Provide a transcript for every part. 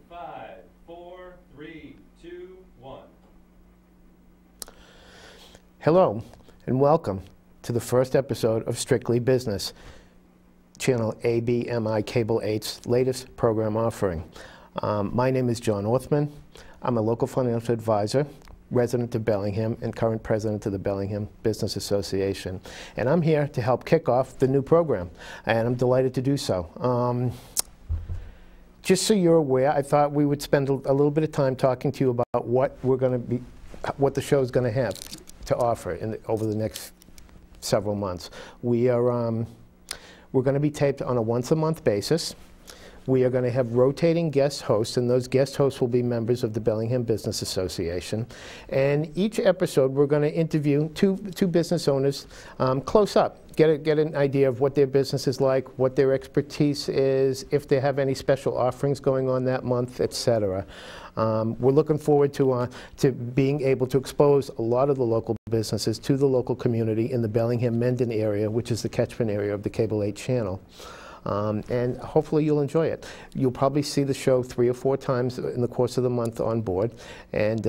5, 4, 3, 2, 1. Hello, and welcome to the first episode of Strictly Business, channel ABMI Cable 8's latest program offering. My name is John Orthman. I'm a local financial advisor, resident of Bellingham, and current president of the Bellingham Business Association. And I'm here to help kick off the new program, and I'm delighted to do so. Just so you're aware, I thought we would spend a little bit of time talking to you about what the show is going to have to offer over the next several months. We're going to be taped on a once-a-month basis. We are going to have rotating guest hosts, and those guest hosts will be members of the Bellingham Business Association. And each episode, we're going to interview two business owners close up, get an idea of what their business is like, what their expertise is, if they have any special offerings going on that month, etc. We're looking forward to being able to expose a lot of the local businesses to the local community in the Bellingham-Mendon area, which is the catchment area of the Cable 8 channel. And hopefully you'll enjoy it. You'll probably see the show 3 or 4 times in the course of the month on board. And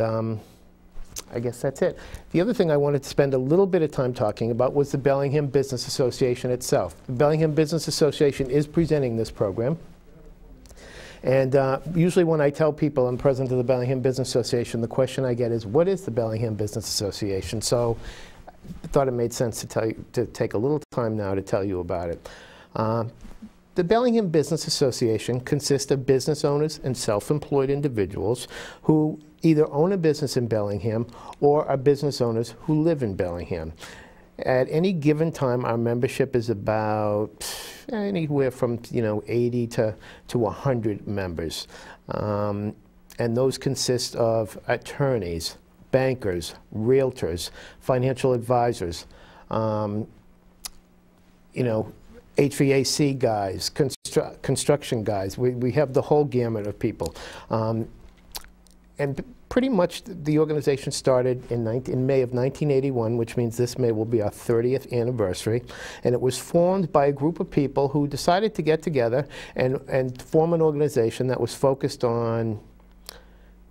I guess that's it. The other thing I wanted to spend a little bit of time talking about was the Bellingham Business Association itself. The Bellingham Business Association is presenting this program. And usually when I tell people I'm president of the Bellingham Business Association, the question I get is, what is the Bellingham Business Association? So I thought it made sense to take a little time now to tell you about it. The Bellingham Business Association consists of business owners and self-employed individuals who either own a business in Bellingham or are business owners who live in Bellingham. At any given time, our membership is about anywhere from 80 to 100 members. And those consist of attorneys, bankers, realtors, financial advisors, HVAC guys, construction guys. We have the whole gamut of people. And pretty much the organization started in May of 1981, which means this May will be our 30th anniversary. And it was formed by a group of people who decided to get together and form an organization that was focused on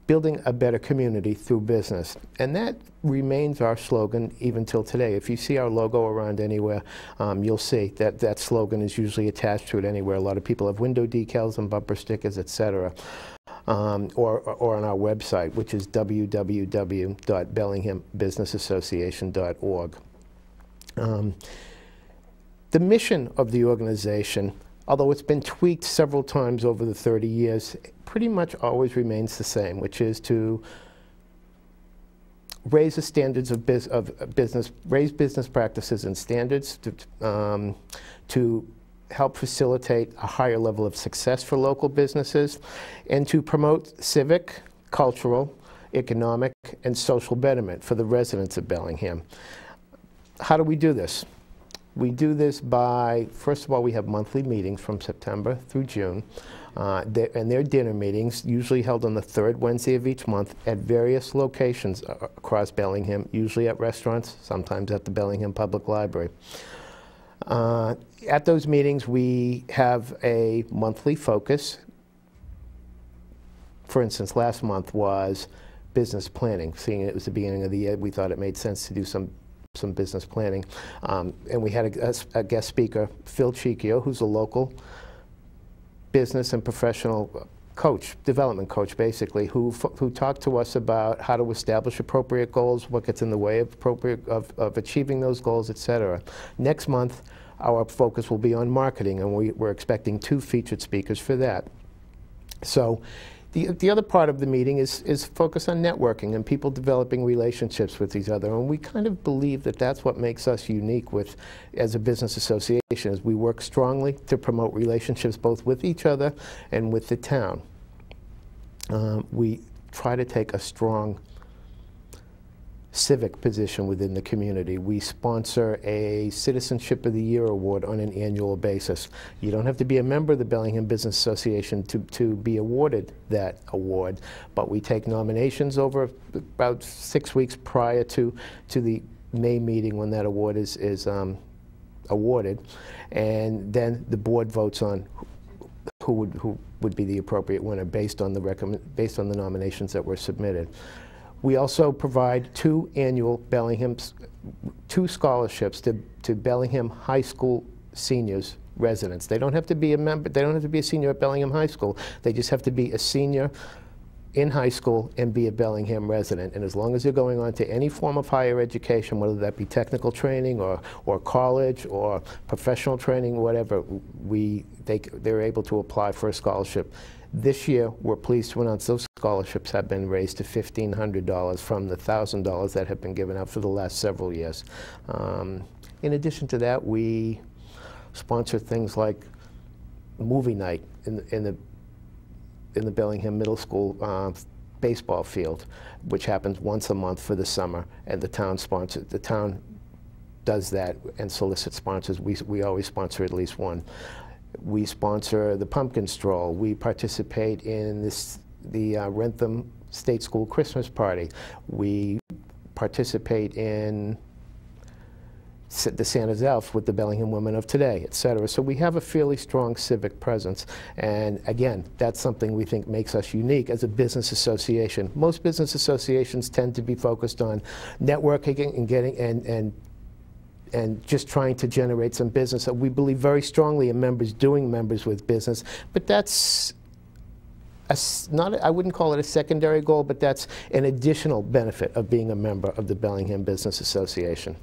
building a better community through business. And that remains our slogan even till today. If you see our logo around anywhere, you'll see that slogan is usually attached to it anywhere. A lot of people have window decals and bumper stickers, etc. Or on our website, which is www.bellinghambusinessassociation.org. The mission of the organization, although it's been tweaked several times over the 30 years, pretty much always remains the same, which is to raise the standards of business, raise business practices and standards to help facilitate a higher level of success for local businesses, and to promote civic, cultural, economic, and social betterment for the residents of Bellingham. How do we do this? We do this by, first of all, we have monthly meetings from September through June, and they're dinner meetings, usually held on the 3rd Wednesday of each month at various locations across Bellingham, usually at restaurants, sometimes at the Bellingham Public Library. At those meetings, we have a monthly focus. For instance, last month was business planning. Seeing it was the beginning of the year, we thought it made sense to do some business planning. And we had a guest speaker, Phil Chicchio, who's a local business and professional coach, development coach basically, who talked to us about how to establish appropriate goals, what gets in the way of achieving those goals, etc. Next month, our focus will be on marketing, and we're expecting 2 featured speakers for that. So the other part of the meeting is focused on networking and people developing relationships with each other, and we kind of believe that that's what makes us unique as a business association, is we work strongly to promote relationships both with each other and with the town. We try to take a strong civic position within the community. We sponsor a Citizenship of the Year award on an annual basis. You don't have to be a member of the Bellingham Business Association to be awarded that award, but we take nominations over about 6 weeks prior to the May meeting when that award is awarded, and then the board votes on who would be the appropriate winner based on the nominations that were submitted. We also provide two scholarships to Bellingham High School seniors, residents. They don't have to be a member, they don't have to be a senior at Bellingham High School. They just have to be a senior in high school and be a Bellingham resident. And as long as they're going on to any form of higher education, whether that be technical training or college or professional training, whatever, they're able to apply for a scholarship. This year, we're pleased to announce those scholarships have been raised to $1,500 from the $1,000 that have been given out for the last several years. In addition to that, we sponsor things like movie night in the Bellingham Middle School baseball field, which happens once a month for the summer, and the town does that and solicits sponsors. We always sponsor at least one. We sponsor the pumpkin stroll. We participate in the Rentham State School Christmas party. We participate in the Santa's Elf with the Bellingham Women of Today, etc. So we have a fairly strong civic presence, and again, that's something we think makes us unique as a business association. Most business associations tend to be focused on networking and getting and just trying to generate some business. We believe very strongly in members doing members with business, but that's I wouldn't call it a secondary goal, but that's an additional benefit of being a member of the Bellingham Business Association.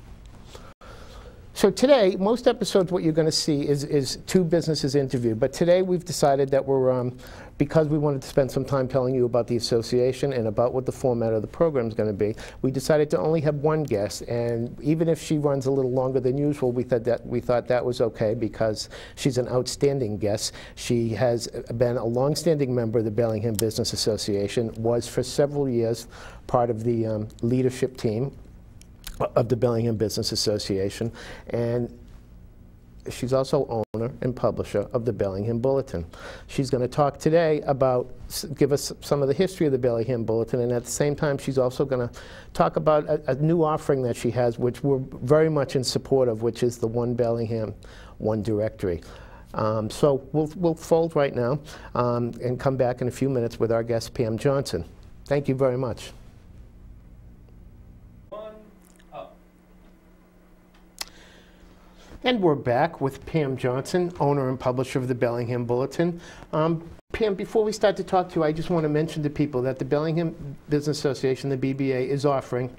So today, most episodes what you're going to see is two businesses interviewed, but today we've decided that we're, because we wanted to spend some time telling you about the association and about what the format of the program is going to be, we decided to only have one guest, and even if she runs a little longer than usual, we thought that was okay because she's an outstanding guest. She has been a long-standing member of the Bellingham Business Association, was for several years part of the leadership team of the Bellingham Business Association, and she's also owner and publisher of the Bellingham Bulletin. She's going to talk today about, give us some of the history of the Bellingham Bulletin, and at the same time she's also going to talk about a new offering that she has, which we're very much in support of, which is the One Bellingham, One Directory. So we'll fold right now and come back in a few minutes with our guest, Pam Johnson. Thank you very much. And we're back with Pam Johnson, owner and publisher of the Bellingham Bulletin. Pam, before we start to talk to you, I just want to mention to people that the Bellingham Business Association, the BBA, is offering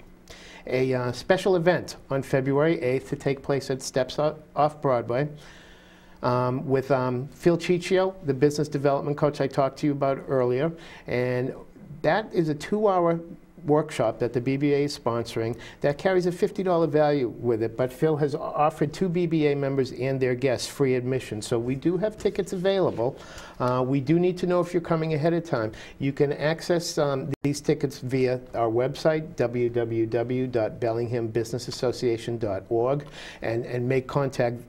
a special event on February 8th to take place at Steps Off Broadway with Phil Ciccio, the business development coach I talked to you about earlier. And that is a 2-hour workshop that the BBA is sponsoring that carries a $50 value with it, but Phil has offered 2 BBA members and their guests free admission. So we do have tickets available. We do need to know if you're coming ahead of time. You can access these tickets via our website, www.bellinghambusinessassociation.org, and make contact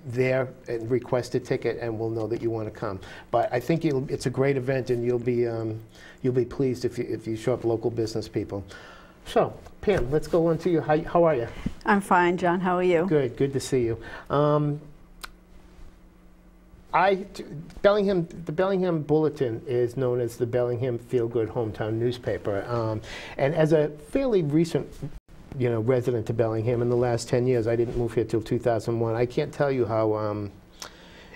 there and request a ticket, and we'll know that you want to come. But I think it's a great event, and you'll be pleased if you show up, local business people. So, Pam, let's go on to you. How are you? I'm fine, John. How are you? Good to see you. The Bellingham Bulletin is known as the Bellingham Feel Good Hometown Newspaper, and as a fairly recent resident to Bellingham in the last 10 years. I didn't move here till 2001. I can't tell you how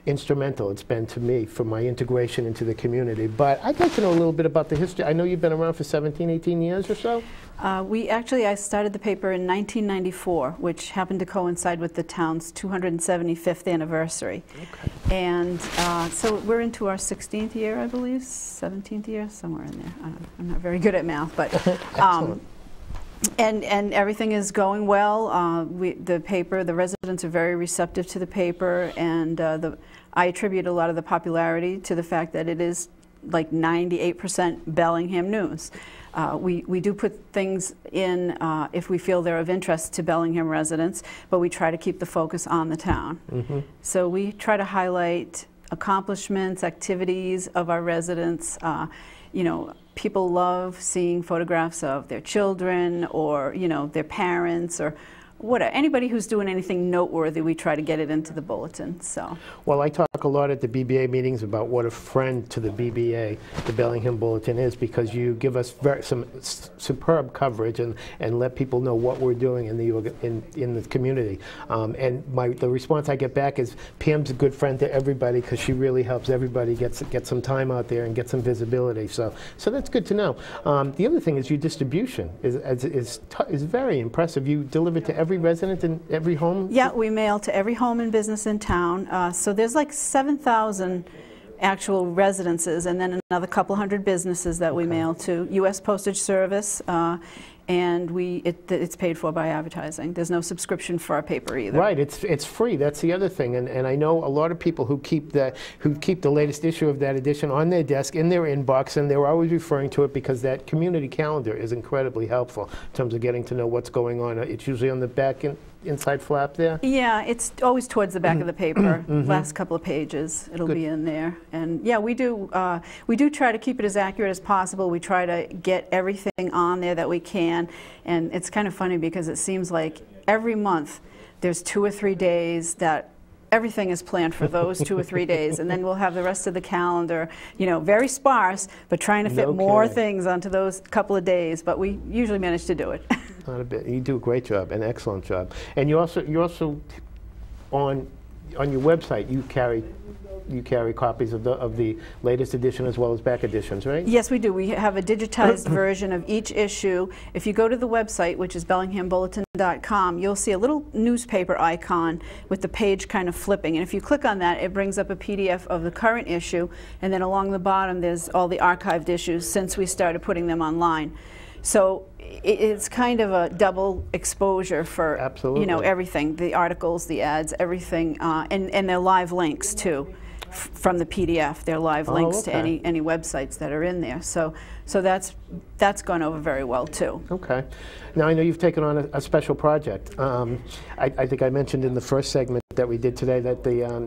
instrumental it's been to me for my integration into the community. But I'd like to know a little bit about the history. I know you've been around for 17, 18 years or so? I started the paper in 1994, which happened to coincide with the town's 275th anniversary. Okay. And so we're into our 16th year, I believe, 17th year, somewhere in there. I'm not very good at math, but And everything is going well. The residents are very receptive to the paper, and I attribute a lot of the popularity to the fact that it is like 98% Bellingham news. We do put things in if we feel they're of interest to Bellingham residents, but we try to keep the focus on the town. Mm-hmm. So we try to highlight accomplishments, activities of our residents. People love seeing photographs of their children or their parents or anybody who's doing anything noteworthy, we try to get it into the bulletin. So. Well, I talk a lot at the BBA meetings about what a friend to the BBA, the Bellingham Bulletin, is, because you give us some superb coverage and let people know what we're doing in the community. And the response I get back is, Pam's a good friend to everybody because she really helps everybody get some time out there and get some visibility. So that's good to know. The other thing is your distribution is very impressive. You deliver to every resident in every home? Yeah, we mail to every home and business in town. So there's like 7,000 actual residences, and then another couple hundred businesses that we mail to. U.S. Postage Service, and it's paid for by advertising. There's no subscription for our paper either. Right, it's free. That's the other thing, and I know a lot of people who keep the latest issue of that edition on their desk in their inbox, and they're always referring to it because that community calendar is incredibly helpful in terms of getting to know what's going on. It's usually on the back inside flap there? Yeah, it's always towards the back of the paper. Last couple of pages, it'll be in there. And yeah, we do try to keep it as accurate as possible. We try to get everything on there that we can. And it's kind of funny because it seems like every month there's 2 or 3 days that everything is planned for those 2 or 3 days, and then we'll have the rest of the calendar, very sparse, but trying to fit more things onto those couple of days. But we usually manage to do it. Not a bit. You do a great job, an excellent job. And you also on your website you carry copies of the latest edition as well as back editions, right? Yes, we do. We have a digitized version of each issue. If you go to the website, which is bellinghambulletin.com, you'll see a little newspaper icon with the page kind of flipping. And if you click on that, it brings up a PDF of the current issue. And then along the bottom, there's all the archived issues since we started putting them online. So it's kind of a double exposure for everything, the articles, the ads, everything, and they're live links too from the PDF. They're live links to any websites that are in there. So that's gone over very well too. Okay. Now I know you've taken on a special project. I think I mentioned in the first segment that we did today that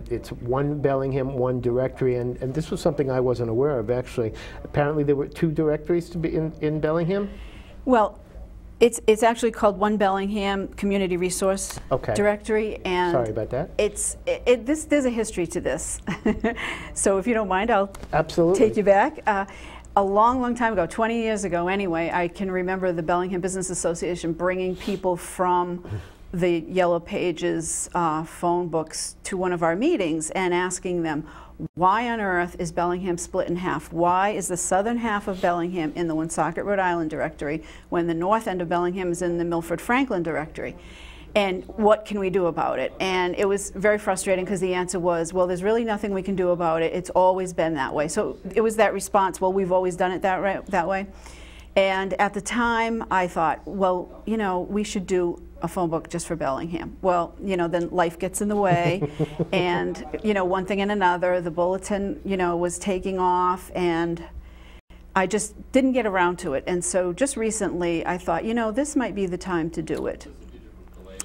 it's one Bellingham, one directory, and this was something I wasn't aware of actually. Apparently there were 2 directories to be in Bellingham? Well, it's actually called One Bellingham Community Resource Directory, and sorry about that. There's a history to this. So if you don't mind, I'll absolutely take you back. A long time ago, 20 years ago anyway, I can remember the Bellingham Business Association bringing people from the Yellow Pages phone books to one of our meetings and asking them, why on earth is Bellingham split in half? Why is the southern half of Bellingham in the Woonsocket, Rhode Island directory when the north end of Bellingham is in the Milford, Franklin directory? And what can we do about it? And it was very frustrating because the answer was, well, there's really nothing we can do about it. It's always been that way. So it was that response, well, we've always done it that way. And at the time, I thought, well, we should do a phone book just for Bellingham. Well, then life gets in the way, and one thing and another. The bulletin, was taking off, and I just didn't get around to it. And so just recently, I thought, this might be the time to do it,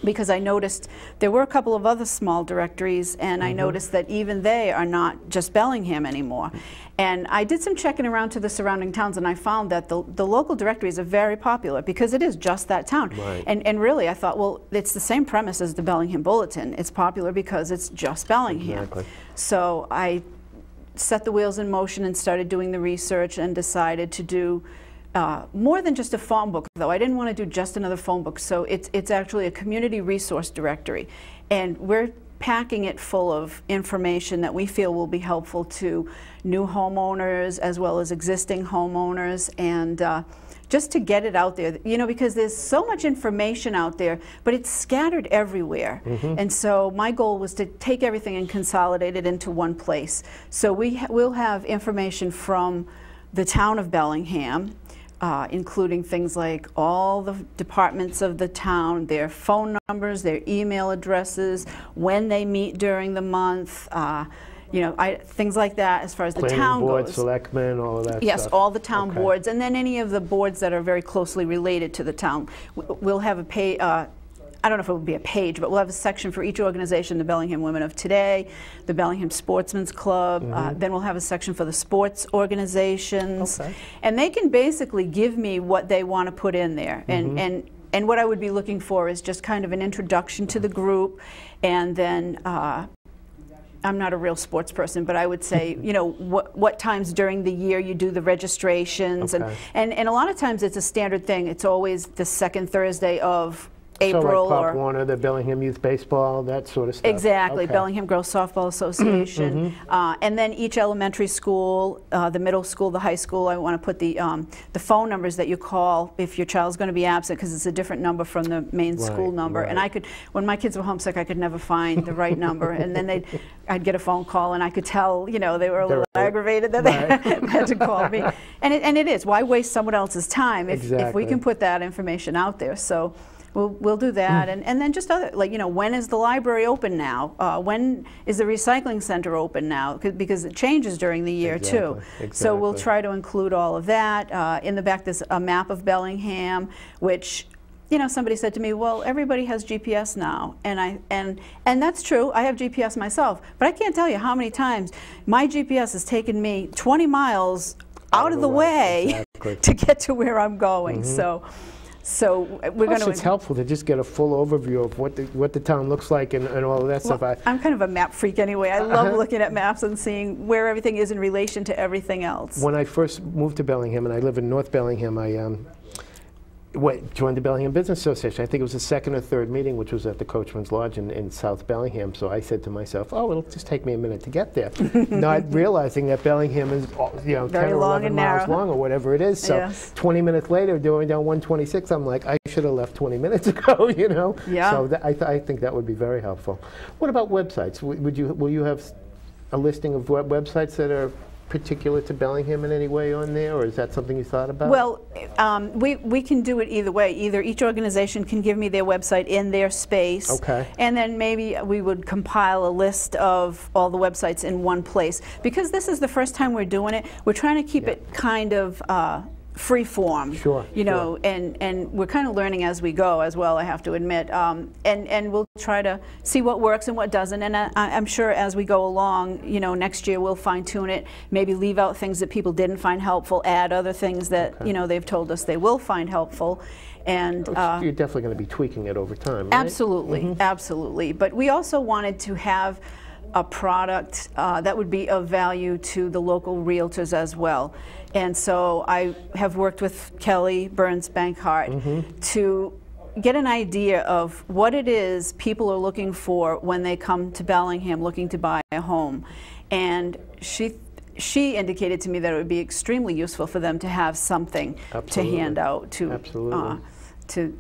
because I noticed there were a couple of other small directories, and I noticed that even they are not just Bellingham anymore. And I did some checking around to the surrounding towns, and I found that the local directories are very popular because it is just that town. Right. And really, I thought, well, it's the same premise as the Bellingham Bulletin. It's popular because it's just Bellingham. Exactly. So I set the wheels in motion and started doing the research and decided to do more than just a phone book, though. I didn't want to do just another phone book, so it's actually a community resource directory. And we're packing it full of information that we feel will be helpful to new homeowners as well as existing homeowners, and just to get it out there, because there's so much information out there, but it's scattered everywhere. And so my goal was to take everything and consolidate it into one place. So we'll have information from the town of Bellingham, including things like all the departments of the town, their phone numbers, their email addresses, when they meet during the month, things like that as far as the town board, goes. Selectmen, all of that Yes, stuff. all the town boards, and then any of the boards that are very closely related to the town. We'll have a page, I don't know if it would be a page, but we'll have a section for each organization, the Bellingham Women of Today, the Bellingham Sportsman's Club, then we'll have a section for the sports organizations. And they can basically give me what they want to put in there. And and what I would be looking for is just kind of an introduction to the group, and then I'm not a real sports person, but I would say, you know, what times during the year you do the registrations, Okay. and a lot of times it's a standard thing. It's always the second Thursday of April, so like Pop or Warner, the Bellingham Youth Baseball, that sort of stuff. exactly, Okay. Bellingham Girls Softball Association, and then each elementary school, the middle school, the high school. I want to put the phone numbers that you call if your child's going to be absent, because it's a different number from the main school number. And I could, when my kids were homesick, I could never find the right number, and then I'd get a phone call, and I could tell, you know, they were a little aggravated that they had to call me. And it is, why waste someone else's time if we can put that information out there? So we'll do that, and then just other, like, you know, when is the library open now? When is the recycling center open now? Because it changes during the year too. So we'll try to include all of that. In the back there's a map of Bellingham, which, you know, somebody said to me, well, everybody has GPS now, and that's true. I have GPS myself, but I can't tell you how many times my GPS has taken me 20 miles out of the way to get to where I'm going. So we're going to. It's helpful to just get a full overview of what the town looks like and all of that stuff. I'm kind of a map freak anyway. I love looking at maps and seeing where everything is in relation to everything else. When I first moved to Bellingham, and I live in North Bellingham, I joined the Bellingham Business Association. I think it was the second or third meeting, which was at the Coachman's Lodge in South Bellingham. So I said to myself, oh, it'll just take me a minute to get there. Not realizing that Bellingham is, you know, 10 or 11 miles long or whatever it is. So 20 minutes later, going down 126, I'm like, I should have left 20 minutes ago, you know? Yeah. So I think that would be very helpful. What about websites? Will you have a listing of websites that are particular to Bellingham in any way on there, or is that something you thought about? Well, we can do it either way. Either each organization can give me their website in their space, and then maybe we would compile a list of all the websites in one place. Because this is the first time we're doing it, we're trying to keep it kind of free form, you know, and we're kind of learning as we go as well, I have to admit, and we'll try to see what works and what doesn't, and I'm sure as we go along, you know, next year we'll fine tune it, maybe leave out things that people didn't find helpful, add other things that, you know, they've told us they will find helpful. And you're definitely going to be tweaking it over time, right? Absolutely, absolutely. But we also wanted to have a product that would be of value to the local realtors as well. And so I have worked with Kelly Burns Bankhart to get an idea of what it is people are looking for when they come to Bellingham looking to buy a home. And she indicated to me that it would be extremely useful for them to have something to hand out to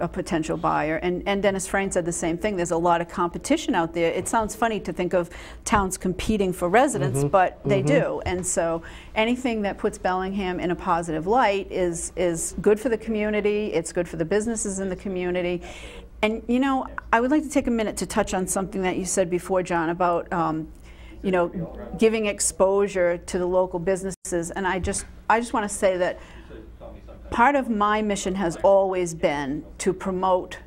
a potential buyer. And Dennis Frayne said the same thing. There's a lot of competition out there. It sounds funny to think of towns competing for residents, but they do. And so anything that puts Bellingham in a positive light is good for the community. It's good for the businesses in the community. And, you know, I would like to take a minute to touch on something that you said before, John, about you know, giving exposure to the local businesses. And I just want to say that part of my mission has always been to promote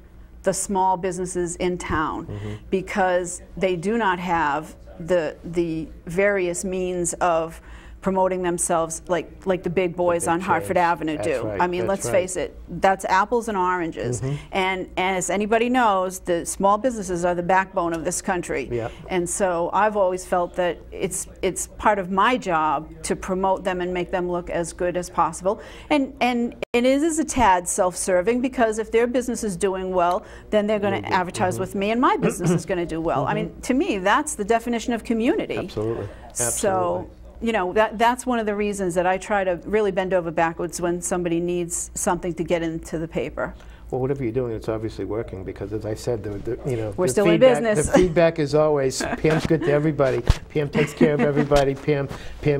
the small businesses in town because they do not have the various means of promoting themselves like the big boys on Hartford Avenue do. I mean, let's face it, that's apples and oranges. And as anybody knows, the small businesses are the backbone of this country. And so I've always felt that it's part of my job to promote them and make them look as good as possible. And it is a tad self-serving because if their business is doing well, then they're going to advertise with me and my business is going to do well. I mean, to me, that's the definition of community. Absolutely. So, you know, that's one of the reasons that I try to really bend over backwards when somebody needs something to get into the paper. Well, whatever you're doing, it's obviously working because, as I said, you know, we're still in business. The feedback is always Pam's good to everybody. Pam takes care of everybody. Pam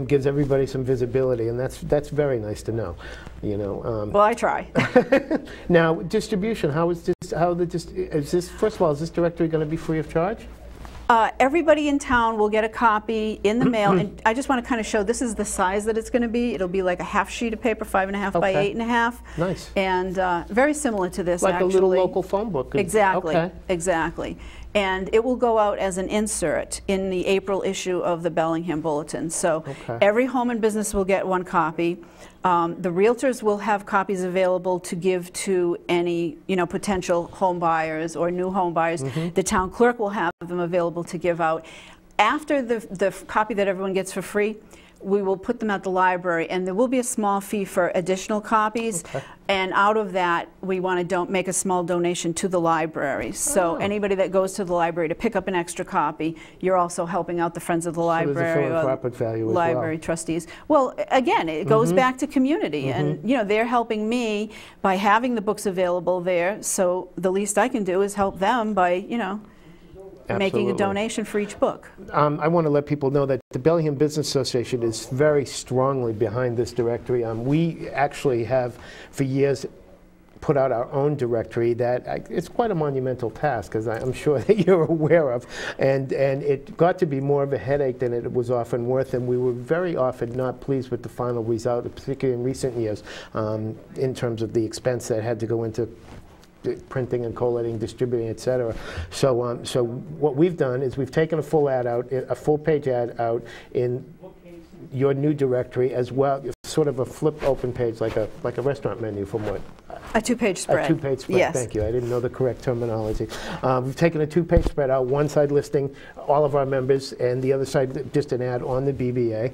gives everybody some visibility, and that's very nice to know. You know. Well, I try. Now, distribution. How is this? Is this? First of all, is this directory going to be free of charge? Everybody in town will get a copy in the mail, and I just want to kind of show this is the size that it's going to be. It'll be like a half sheet of paper, 5.5 by 8.5. Nice. And very similar to this, like actually. Like a little local phone book. Exactly. Exactly. And it will go out as an insert in the April issue of the Bellingham Bulletin. So every home and business will get one copy. The realtors will have copies available to give to any, potential home buyers or new home buyers. The town clerk will have them available to give out. After the copy that everyone gets for free, we will put them at the library, and there will be a small fee for additional copies. Okay. And out of that, we want to make a small donation to the library. So anybody that goes to the library to pick up an extra copy, you're also helping out the Friends of the Library, there's a philanthropic value as library trustees. Well, again, it goes back to community, and they're helping me by having the books available there. So the least I can do is help them by making a donation for each book. I want to let people know that the Bellingham Business Association is very strongly behind this directory. We actually have, for years, put out our own directory that it's quite a monumental task, as I'm sure that you're aware of, and it got to be more of a headache than it was often worth, and we were very often not pleased with the final result, particularly in recent years, in terms of the expense that had to go into printing and collating, distributing, etc. So, so what we've done is we've taken a full ad out, a full-page ad out in your new directory as well, sort of a flip open page, like a restaurant menu from what? A two-page spread. A two-page spread, yes. Thank you. I didn't know the correct terminology. We've taken a two-page spread out, one side listing all of our members, and the other side just an ad on the BBA.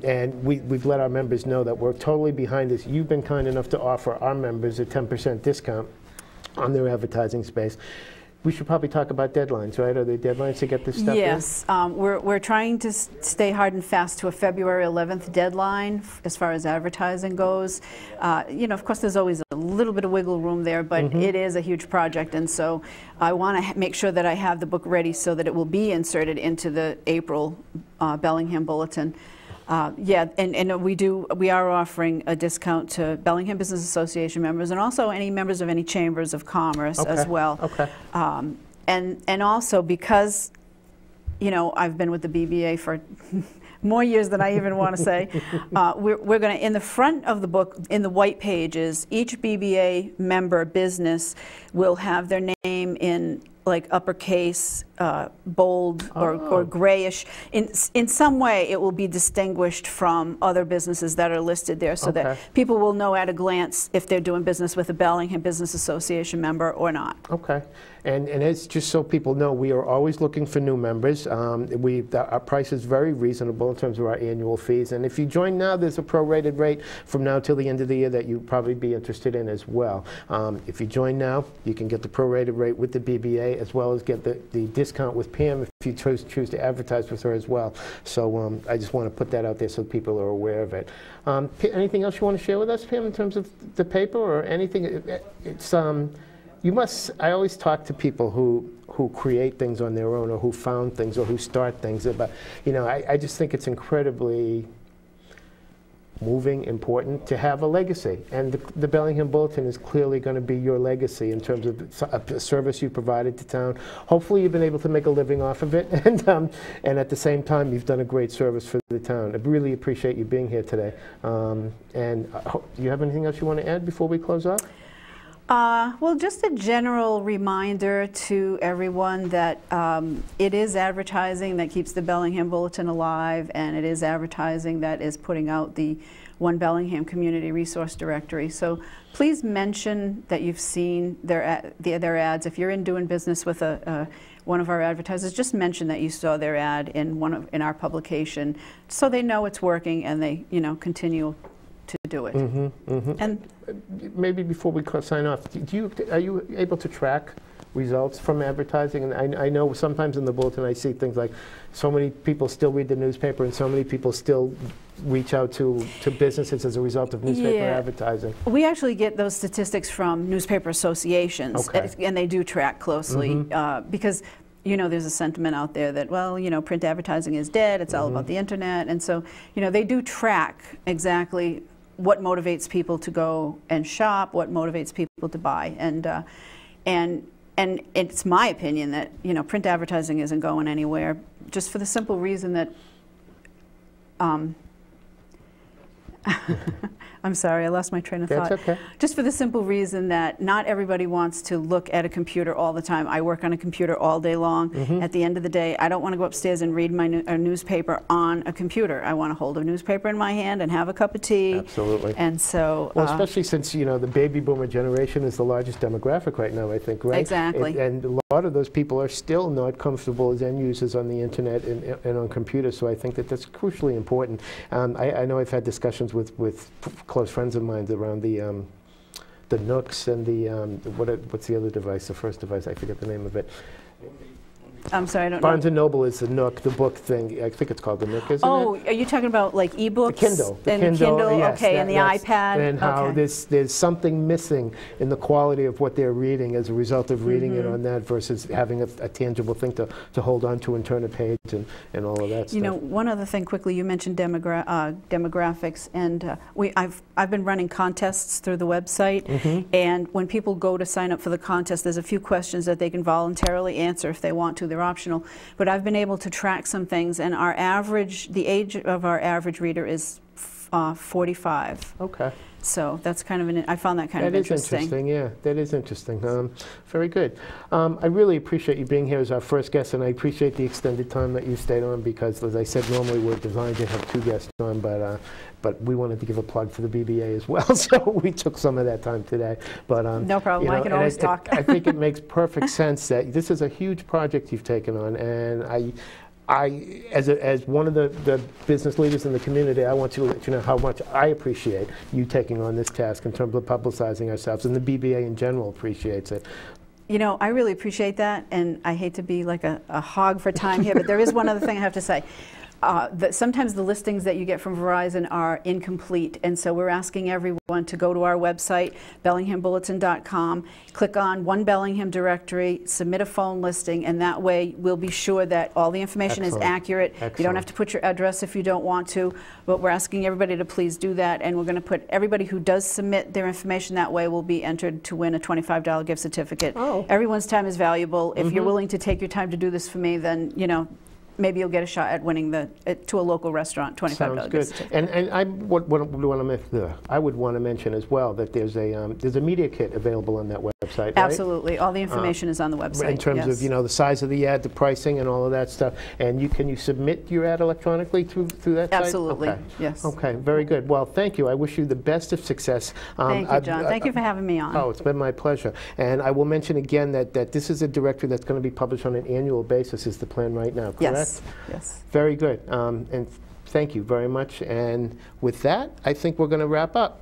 And we've let our members know that we're totally behind this. You've been kind enough to offer our members a 10% discount on their advertising space. We should probably talk about deadlines, right? Are there deadlines to get this stuff in? Yes. We're trying to stay hard and fast to a February 11th deadline as far as advertising goes. Of course, there's always a little bit of wiggle room there, but it is a huge project, and so I want to make sure that I have the book ready so that it will be inserted into the April Bellingham Bulletin. And we are offering a discount to Bellingham Business Association members, and also any members of any chambers of commerce as well. Okay. And also because, I've been with the BBA for more years than I even want to say, we're going to, in the front of the book, in the white pages, each BBA member business will have their name in like uppercase, bold, or grayish. In some way, it will be distinguished from other businesses that are listed there, so that people will know at a glance if they're doing business with a Bellingham Business Association member or not. Okay. And it's just so people know, we are always looking for new members. Our price is very reasonable in terms of our annual fees. And if you join now, there's a prorated rate from now till the end of the year that you'd probably be interested in as well. If you join now, you can get the prorated rate with the BBA, as well as get the discount with Pam if you choose to advertise with her as well. So I just want to put that out there so people are aware of it. Anything else you want to share with us, Pam, in terms of the paper or anything? I always talk to people who create things on their own, or who found things, or who start things. But I just think it's incredibly moving, important to have a legacy. And the Bellingham Bulletin is clearly going to be your legacy in terms of a service you provided to town. Hopefully you've been able to make a living off of it, and at the same time you've done a great service for the town. I really appreciate you being here today. Do you have anything else you want to add before we close off? Well, just a general reminder to everyone that it is advertising that keeps the Bellingham Bulletin alive, and it is advertising that is putting out the One Bellingham Community Resource Directory. So please mention that you've seen their ads. If you're doing business with one of our advertisers, just mention that you saw their ad in our publication, so they know it's working and they continue to do it. And maybe before we sign off, are you able to track results from advertising? And I know sometimes in the bulletin I see things like so many people still read the newspaper and so many people still reach out to businesses as a result of newspaper advertising. We actually get those statistics from newspaper associations, and they do track closely because there's a sentiment out there that, well, print advertising is dead, it's all about the internet, and so, they do track exactly what motivates people to go and shop, what motivates people to buy, and it's my opinion that, print advertising isn't going anywhere, just for the simple reason that, I'm sorry, I lost my train of thought. That's okay. Just for the simple reason that not everybody wants to look at a computer all the time. I work on a computer all day long. At the end of the day, I don't want to go upstairs and read my newspaper on a computer. I want to hold a newspaper in my hand and have a cup of tea. Absolutely. And so, well, especially since, you know, the baby boomer generation is the largest demographic right now, I think, right? Exactly. And a lot of those people are still not comfortable as end users on the internet and on computers, so I think that that's crucially important. I know I've had discussions with close friends of mine around the Nooks and the, what's the other device, the first device, I forget the name of it. I'm sorry, I don't Barnes know. & Noble is the Nook, the book thing. I think it's called the Nook, isn't it? Oh, are you talking about like ebooks? The Kindle. The and Kindle, yes, okay, and the iPad. And how okay. there's something missing in the quality of what they're reading as a result of reading it on that versus having a tangible thing to hold on to and turn a page and all of that stuff. You know, one other thing quickly, you mentioned demographics, and I've been running contests through the website, and when people go to sign up for the contest, there's a few questions that they can voluntarily answer if they want to. They're optional, but I've been able to track some things, and the age of our average reader is 45. Okay. So that's kind of I found that kind of interesting. That is interesting, yeah. That is interesting. Very good. I really appreciate you being here as our first guest, and I appreciate the extended time that you stayed on because, as I said, normally we're designed to have 2 guests on, but we wanted to give a plug for the BBA as well, so we took some of that time today. But no problem. You know, I can always talk. I think it makes perfect sense that this is a huge project you've taken on, and as one of the business leaders in the community, I want to let you know how much I appreciate you taking on this task in terms of publicizing ourselves, and the BBA in general appreciates it. You know, I really appreciate that, and I hate to be like a hog for time here, but there is one other thing I have to say. That sometimes the listings that you get from Verizon are incomplete, and so we're asking everyone to go to our website, bellinghambulletin.com, click on One Bellingham directory, submit a phone listing, and that way we'll be sure that all the information is accurate. Excellent. You don't have to put your address if you don't want to, but we're asking everybody to please do that, and we're going to put everybody who does submit their information that way will be entered to win a $25 gift certificate. Oh. Everyone's time is valuable. If you're willing to take your time to do this for me, then, you know, maybe you'll get a shot at winning to a local restaurant, $25 Sounds good. certificate. And I would want to mention as well that there's a media kit available on that website, right? Absolutely. All the information is on the website. In terms of, you know, the size of the ad, the pricing, and all of that stuff. And can you submit your ad electronically through that site? Absolutely. Okay. Yes. Okay. Very good. Well, thank you. I wish you the best of success. Thank you, John. Thank you for having me on. Oh, it's been my pleasure. And I will mention again that this is a directory that's going to be published on an annual basis is the plan right now, correct? Yes. Yes. Very good. And thank you very much. And with that, I think we're going to wrap up.